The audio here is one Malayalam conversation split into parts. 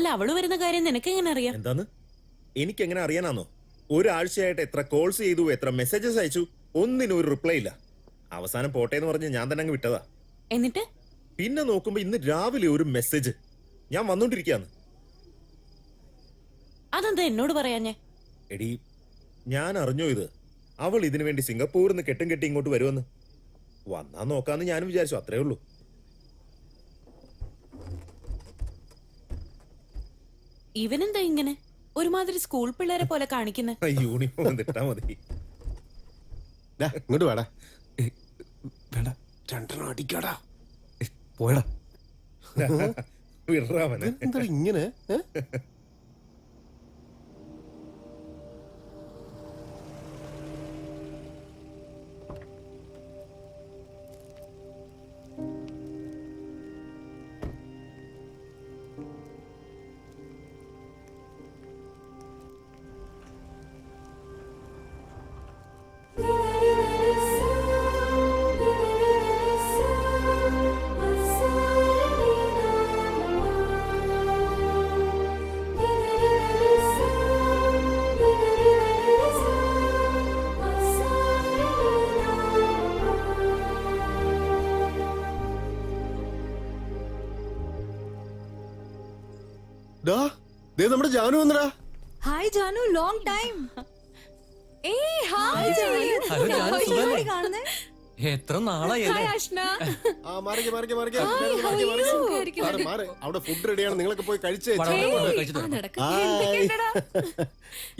അല്ല, അവള് വരുന്ന കാര്യം നിനക്ക് എങ്ങനെ അറിയാം? എന്താന്ന്? എനിക്ക് എങ്ങനെ അറിയാനാന്നോ? ഒരാഴ്ചയായിട്ട് എത്ര കോൾസ് ചെയ്തു, എത്ര മെസ്സേജസ് അയച്ചു, ഒന്നിനും ഒരു റിപ്ലൈ ഇല്ല. അവസാനം പോട്ടെ എന്ന് പറഞ്ഞ് ഞാൻ തന്നെ അങ്ങ് വിട്ടതാ. എന്നിട്ട് പിന്നെ നോക്കുമ്പോ ഇന്ന് രാവിലെ ഒരു മെസ്സേജ്, ഞാൻ വന്നോണ്ടിരിക്കാന്ന്. അതെന്താ എന്നോട് പറയാഞ്ഞേ? എടി, ഞാൻ അറിഞ്ഞോ ഇത്? അവൾ ഇതിനു വേണ്ടി സിംഗപ്പൂരിൽ നിന്ന് കെട്ടും കെട്ടി ഇങ്ങോട്ട് വരുമെന്ന്. വന്നാ നോക്കാന്ന് ഞാനും വിചാരിച്ചു, അത്രേ ഉള്ളൂ. ഇവനെന്താ ഇങ്ങനെ ഒരുമാതിരി സ്കൂൾ പിള്ളേരെ പോലെ കാണിക്കുന്നത്? യൂണിഫോം ഇട്ടാ മതി. ഇങ്ങോട്ട് വേടാ. വേണ്ട, രണ്ടെണ്ണം അടിക്കാടാ. പോയടാ. വിടറാവനെ. എന്താ ഇങ്ങനെ? നമ്മുടെ ജാനു വന്നടാ. Hi Janu, long time. എത്ര നാളായി. അവിടെ ഫുഡ് റെഡിയാണ്, നിങ്ങളൊക്കെ പോയി കഴിച്ചേ.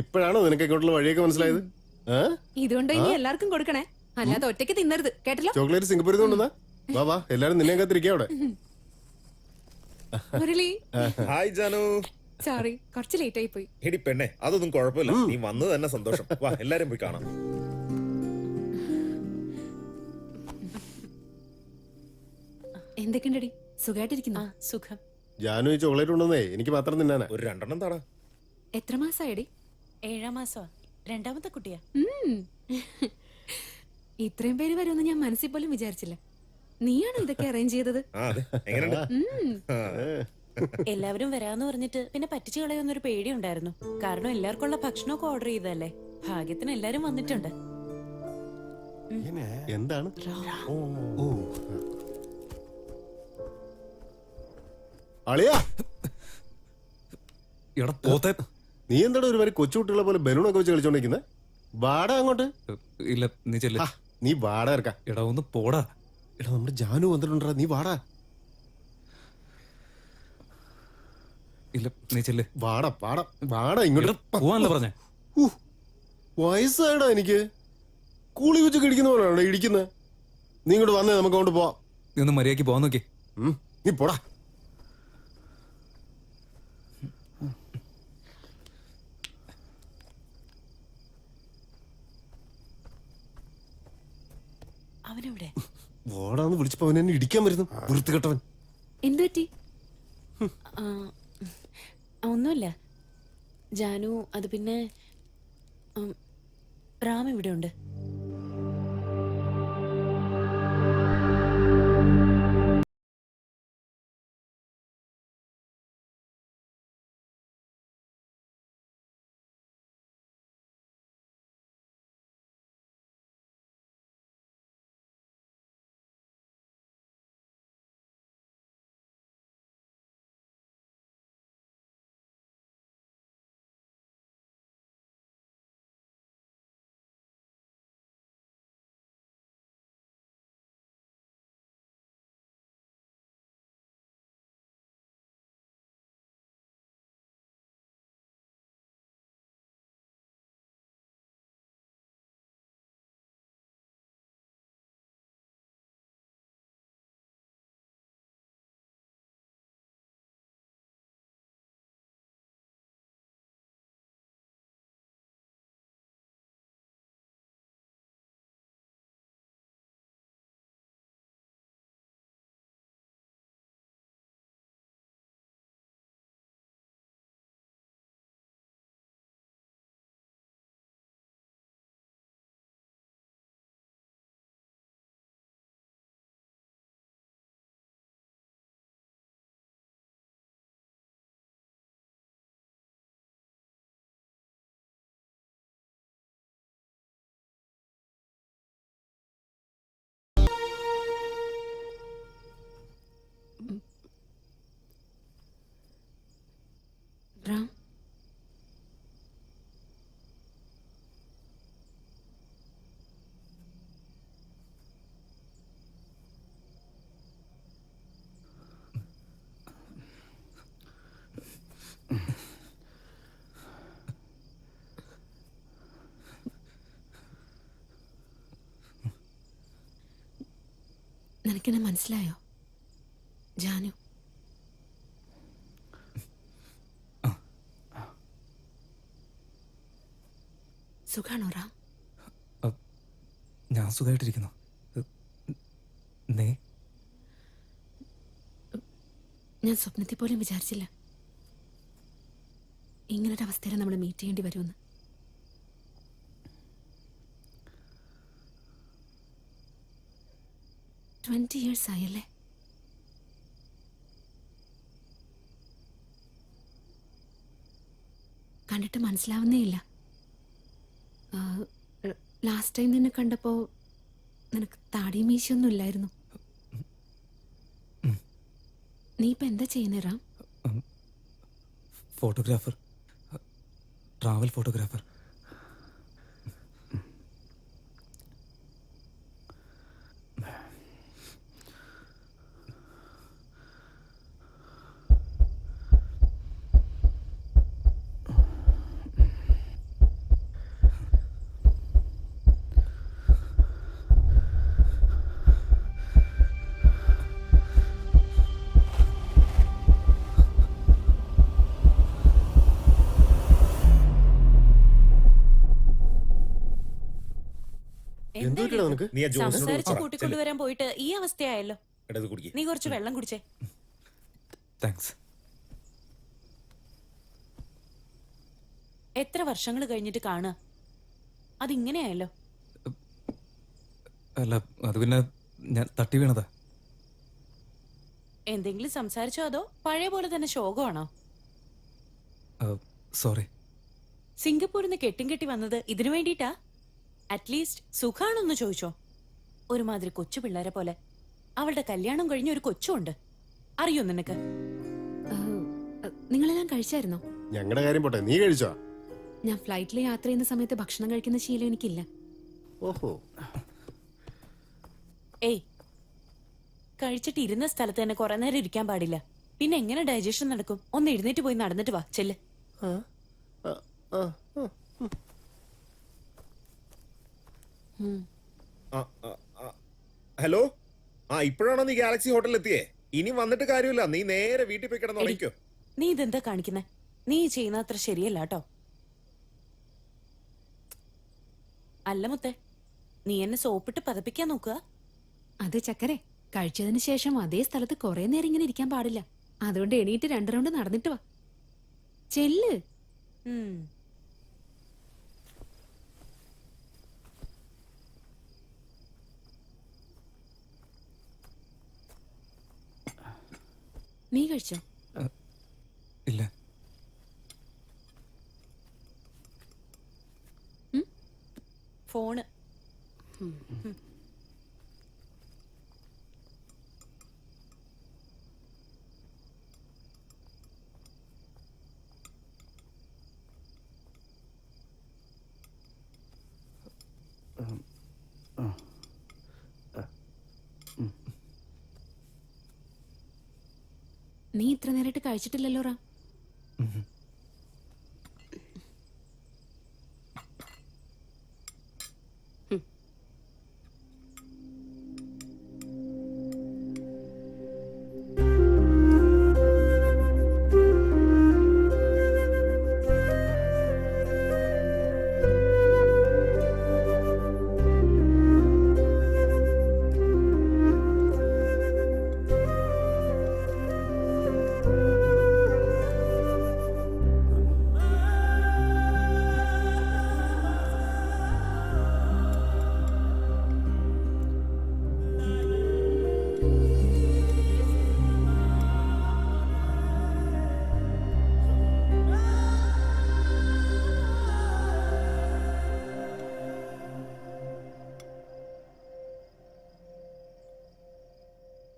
ഇപ്പോഴാണോ നിനക്ക് ഇങ്ങോട്ടുള്ള വഴിയൊക്കെ മനസ്സിലായത്? ഇതുകൊണ്ട് ഇനി എല്ലാവർക്കും കൊടുക്കണേ, അല്ലാതെ ഒറ്റയ്ക്ക് തിന്നരുത്, കേട്ടല്ലോ. ചോക്ലേറ്റ് സിംഗപ്പൂരിൽ നിന്നുണ്ടാ. വാ വാ, എല്ലാരും നിന്നെ കാത്തിരിക്കാ അവിടെ. മുരളി, ഹായ് ജാനു. സോറി, കുറച്ച് ലേറ്റ് ആയി പോയി. എടി പെണ്ണെ, അതൊന്നും കുഴപ്പമില്ല. നീ വന്നത് തന്നെ സന്തോഷം. വാ, എല്ലാരും പോയി കാണാം. എന്തൊക്കെയുണ്ടടി, സുഖമായിട്ടിരിക്കുന്നു? സുഖം. ജാനു ഈ ചോക്ലേറ്റ് ഉണ്ടെന്നേ എനിക്ക് മാത്രം തിന്നാനാ. ഒരു രണ്ടെണ്ണം താടാ. എത്ര മാസമായടി? 7ാം മാസമാ, രണ്ടാമത്തെ കുട്ടിയാ. ഇത്രയും പേര് വരുമെന്ന് ഞാൻ മനസ്സിൽ പോലും വിചാരിച്ചില്ല. നീയാണോ ഇതൊക്കെ അറേഞ്ച് ചെയ്തത്? എല്ലാവരും വരാന്ന് പറഞ്ഞിട്ട് പിന്നെ പറ്റിച്ചു കളയുന്നൊരു പേടി ഉണ്ടായിരുന്നു. കാരണം എല്ലാവർക്കുള്ള ഭക്ഷണമൊക്കെ ഓർഡർ ചെയ്തല്ലേ. ഭാഗ്യത്തിന് എല്ലാരും വന്നിട്ടുണ്ട്. എന്താണ്? അളിയാ, നീ എന്താണ് ഒരു വരെ കൊച്ചുകുട്ടികളെ പോലെ ബലൂണൊക്കെ വെച്ച് കളിച്ചോണ്ടിരിക്കുന്നത്? വാടാ അങ്ങോട്ട്. ഇല്ല, നീ ചെല്ല്. നീ വാടാ ഇറക്കാം. എടാ ഒന്ന് പോടാ. എടാ, നമ്മുടെ ജാനു വന്നിട്ടുണ്ടാ, നീ വാടാ. ഇല്ല, നീ ചെല്ല്. വാടാ വാടാ വാടാ ഇങ്ങോട്ട് പോവാനല്ലേ പറഞ്ഞേ? വയസ്സായടാ എനിക്ക്. കൂളി വെച്ച് കിടിക്കുന്ന പോലെയാണോ ഇടിക്കുന്നത്? നീ ഇങ്ങോട്ട് വന്നേ, നമുക്ക് അങ്ങോട്ട് പോവാം. നീ ഒന്ന് മര്യാദക്ക് പോവാൻ നോക്കി. നീ പോടാ. അവനെവിടെ? വാടാന്ന് വിളിച്ചപ്പോ അവൻ എന്നെ ഇടിക്കാൻ വരുന്നു, വൃത്തികെട്ടവൻ. എന്ത് പറ്റി? ഒന്നുമില്ല ജാനു. അത് പിന്നെ റാം ഇവിടെ ഉണ്ട്. നിനക്കെന്നെ മനസ്സിലായോ? ജാനു. സുഖാണോ റാം? ഞാൻ സുഖമായിട്ടിരിക്കുന്നു. നീ? ഞാൻ സ്വപ്നത്തിൽ പോലും വിചാരിച്ചില്ല ഇങ്ങനൊരു അവസ്ഥയിൽ നമ്മൾ മീറ്റ് ചെയ്യേണ്ടി വരുമെന്ന്. ട്വന്റി ഇയേഴ്സ് ആയല്ലേ? കണ്ടിട്ട് മനസ്സിലാവുന്നേ ഇല്ല. ലാസ്റ്റ് ടൈം നിന്നെ കണ്ടപ്പോ നിനക്ക് താടി മീശയൊന്നും ഇല്ലായിരുന്നു. നീ ഇപ്പൊ എന്താ ചെയ്യുന്നേ റാം? Photographer, travel photographer. എന്ത് പറ്റിയടാ നിനക്ക്? നീ ആ ജോസിനോട് സംസാരിച്ച് പറ. ചെല്ല്. കൂട്ടിക്കൊണ്ടുവരാൻ പോയിട്ട് ഈ അവസ്ഥയായല്ലോ. എടാ, ഇത് കുടിക്ക്. നീ കുറച്ച് വെള്ളം കുടിച്ചേ. താങ്ക്സ്. എത്ര വർഷങ്ങൾ കഴിഞ്ഞിട്ട് കാണുക, അതിങ്ങനെയായല്ലോ. അല്ല, അത് പിന്നെ ഞാൻ തട്ടി വീണതാ. എന്തെങ്കിലും സംസാരിച്ചോ അതോ പഴയ പോലെ തന്നെ ശോകമാണോ? സോറി. സിംഗപ്പൂരിൽ നിന്ന് കെട്ടി വന്നത് ഇതിനു വേണ്ടിയിട്ടാ? അറ്റ്ലീസ്റ്റ് സുഖാണോന്ന് ചോദിച്ചോ. ഒരുമാതിരി കൊച്ചു പിള്ളേരെ പോലെ. അവളുടെ കല്യാണം കഴിഞ്ഞ ഒരു കൊച്ചുണ്ട്, അറിയോ നിനക്ക്? നിങ്ങളെല്ലാം കഴിച്ചായിരുന്നോ? ഞങ്ങളുടെ കാര്യം പോട്ടെ, നീ കഴിച്ചോ? ഞാൻ ഫ്ലൈറ്റിൽ യാത്ര ചെയ്യുന്ന സമയത്ത് ഭക്ഷണം കഴിക്കുന്ന ശീലം എനിക്കില്ല. ഓഹോ. ഏയ്, കഴിച്ചിട്ട് ഇരുന്ന സ്ഥലത്ത് തന്നെ കുറെ നേരം ഇരിക്കാൻ പാടില്ല. പിന്നെ എങ്ങനെ ഡൈജഷൻ നടക്കും? ഒന്ന് എഴുന്നേറ്റ് പോയി നടന്നിട്ട് വാ, ചെല്ല്. ആ, ആ, ആ, ആ. ആ, ആ, ആ. ഹലോ, ഇപ്പോഴാണോ നീ ഗാലക്സി ഹോട്ടലിൽ എത്തിയേ? ഇനി വന്നിട്ട് കാര്യമില്ല, നീ നേരെ വീട്ടിൽ പോയി കിടന്ന് ഉറങ്ങിക്കോ. നീ ഇതെന്താ കാണിക്കുന്നെ? നീ ചെയ്യുന്ന അത്ര ശരിയല്ല കേട്ടോ. അല്ല മുത്തേ, നീ എന്നെ സോപ്പിട്ട് പതപ്പിക്കാൻ നോക്കുക. അത് ചക്കരെ, കഴിച്ചതിന് ശേഷം അതേ സ്ഥലത്ത് കുറെ നേരം ഇങ്ങനെ ഇരിക്കാൻ പാടില്ല. അതുകൊണ്ട് എണീറ്റ് 2 റൗണ്ട് നടന്നിട്ട് വാ, ചെല്ല്. നീ കഴിച്ചോ? ഇല്ല. ഫോണ്. നീ ഇത്ര നേരമായിട്ട് കഴിച്ചിട്ടില്ലല്ലോ റാം.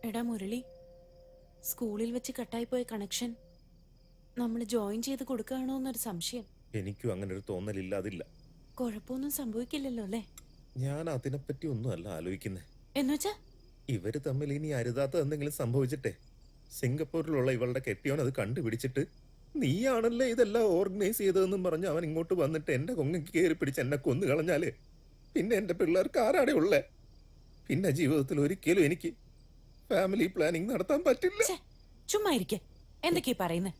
എടാ മുരളി, സ്കൂളിൽ വെച്ച് കട്ടായിപ്പോയ കണക്ഷൻ നമ്മൾ ജോയിൻ ചെയ്ത് കൊടുക്കുകയാണോ എന്നൊരു സംശയം. എനിക്കും അങ്ങനെ ഒരു തോന്നലില്ല. അതില്ല, കുഴപ്പമൊന്നും സംഭവിക്കില്ലല്ലോ അല്ലേ? ഞാൻ അതിനെപ്പറ്റി ഒന്നും അല്ല ആലോചിക്കുന്നേ. എന്നുവെച്ചാ ഇവര് തമ്മിൽ ഇനി അരുതാത്ത എന്തെങ്കിലും സംഭവിച്ചിട്ടെ സിംഗപ്പൂരിലുള്ള ഇവളുടെ കെട്ടിയോൻ അത് കണ്ടുപിടിച്ചിട്ട് നീയാണല്ലേ ഇതെല്ലാം ഓർഗനൈസ് ചെയ്തതെന്നും പറഞ്ഞ് അവൻ ഇങ്ങോട്ട് വന്നിട്ട് എന്റെ കൊങ്ങയ്ക്ക് കയറി പിടിച്ച് എന്നെ കൊന്നു കളഞ്ഞാല് പിന്നെ എന്റെ പിള്ളേർക്ക് ആരാടെ ഉള്ളേ? പിന്നെ ജീവിതത്തിൽ ഒരിക്കലും എനിക്ക് ഫാമിലി പ്ലാനിങ് നടത്താൻ പറ്റില്ല. ഛെ, ചുമ്മാ ഇരിക്കെ എന്തൊക്കെയാ പറയുന്നേ?